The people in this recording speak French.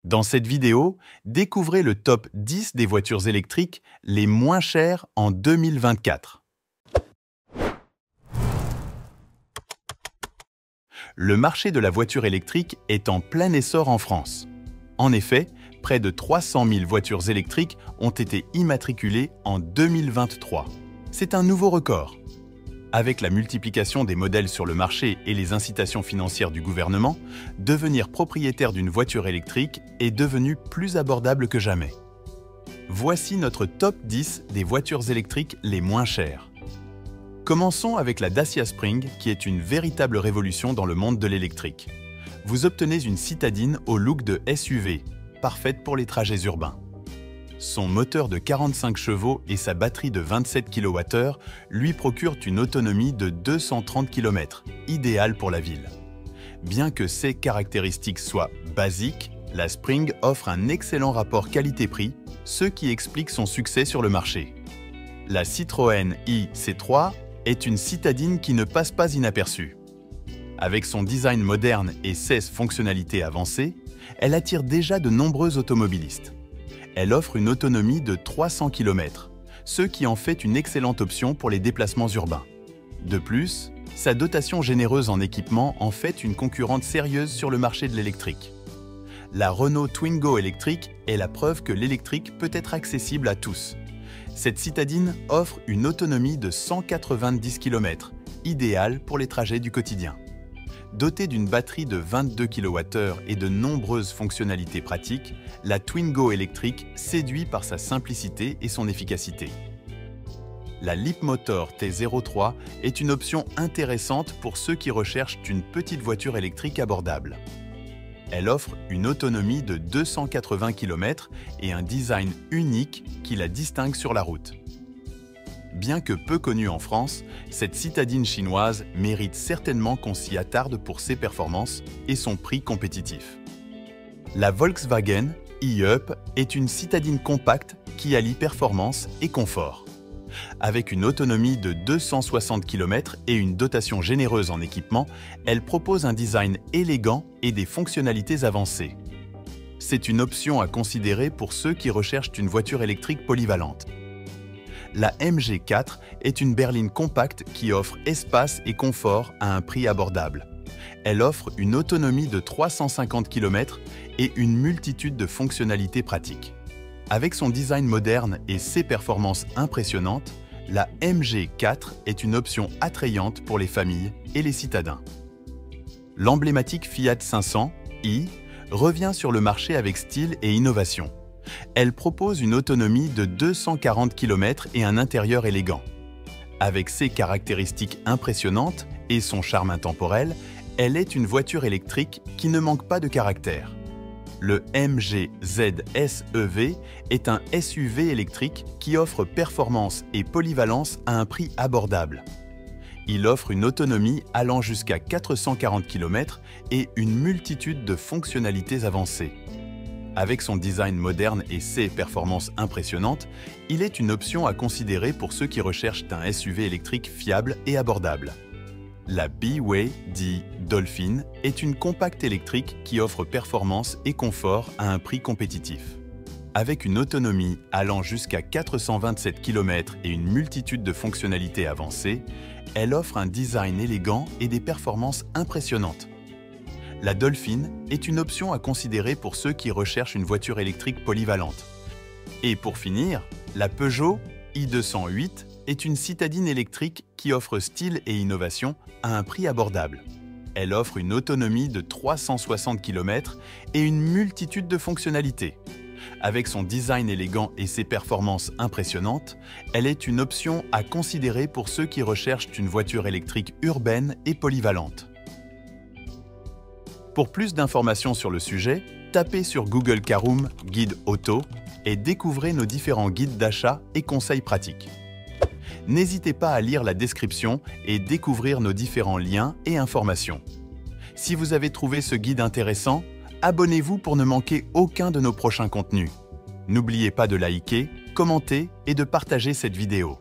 Dans cette vidéo, découvrez le top 10 des voitures électriques les moins chères en 2024. Le marché de la voiture électrique est en plein essor en France. En effet, près de 300 000 voitures électriques ont été immatriculées en 2023. C'est un nouveau record. Avec la multiplication des modèles sur le marché et les incitations financières du gouvernement, devenir propriétaire d'une voiture électrique est devenu plus abordable que jamais. Voici notre top 10 des voitures électriques les moins chères. Commençons avec la Dacia Spring, qui est une véritable révolution dans le monde de l'électrique. Vous obtenez une citadine au look de SUV, parfaite pour les trajets urbains. Son moteur de 45 chevaux et sa batterie de 27 kWh lui procurent une autonomie de 230 km, idéale pour la ville. Bien que ces caractéristiques soient basiques, la Spring offre un excellent rapport qualité-prix, ce qui explique son succès sur le marché. La Citroën i-C3 est une citadine qui ne passe pas inaperçue. Avec son design moderne et 16 fonctionnalités avancées, elle attire déjà de nombreux automobilistes. Elle offre une autonomie de 300 km, ce qui en fait une excellente option pour les déplacements urbains. De plus, sa dotation généreuse en équipement en fait une concurrente sérieuse sur le marché de l'électrique. La Renault Twingo électrique est la preuve que l'électrique peut être accessible à tous. Cette citadine offre une autonomie de 190 km, idéale pour les trajets du quotidien. Dotée d'une batterie de 22 kWh et de nombreuses fonctionnalités pratiques, la Twingo électrique séduit par sa simplicité et son efficacité. La Leapmotor T03 est une option intéressante pour ceux qui recherchent une petite voiture électrique abordable. Elle offre une autonomie de 280 km et un design unique qui la distingue sur la route. Bien que peu connue en France, cette citadine chinoise mérite certainement qu'on s'y attarde pour ses performances et son prix compétitif. La Volkswagen e-Up est une citadine compacte qui allie performance et confort. Avec une autonomie de 260 km et une dotation généreuse en équipement, elle propose un design élégant et des fonctionnalités avancées. C'est une option à considérer pour ceux qui recherchent une voiture électrique polyvalente. La MG4 est une berline compacte qui offre espace et confort à un prix abordable. Elle offre une autonomie de 350 km et une multitude de fonctionnalités pratiques. Avec son design moderne et ses performances impressionnantes, la MG4 est une option attrayante pour les familles et les citadins. L'emblématique Fiat 500i revient sur le marché avec style et innovation. Elle propose une autonomie de 240 km et un intérieur élégant. Avec ses caractéristiques impressionnantes et son charme intemporel, elle est une voiture électrique qui ne manque pas de caractère. Le MG ZS-EV est un SUV électrique qui offre performance et polyvalence à un prix abordable. Il offre une autonomie allant jusqu'à 440 km et une multitude de fonctionnalités avancées. Avec son design moderne et ses performances impressionnantes, il est une option à considérer pour ceux qui recherchent un SUV électrique fiable et abordable. La BYD Dolphin est une compacte électrique qui offre performance et confort à un prix compétitif. Avec une autonomie allant jusqu'à 427 km et une multitude de fonctionnalités avancées, elle offre un design élégant et des performances impressionnantes. La Dolphin est une option à considérer pour ceux qui recherchent une voiture électrique polyvalente. Et pour finir, la Peugeot i208 est une citadine électrique qui offre style et innovation à un prix abordable. Elle offre une autonomie de 360 km et une multitude de fonctionnalités. Avec son design élégant et ses performances impressionnantes, elle est une option à considérer pour ceux qui recherchent une voiture électrique urbaine et polyvalente. Pour plus d'informations sur le sujet, tapez sur Google Caroom Guide Auto et découvrez nos différents guides d'achat et conseils pratiques. N'hésitez pas à lire la description et découvrir nos différents liens et informations. Si vous avez trouvé ce guide intéressant, abonnez-vous pour ne manquer aucun de nos prochains contenus. N'oubliez pas de liker, commenter et de partager cette vidéo.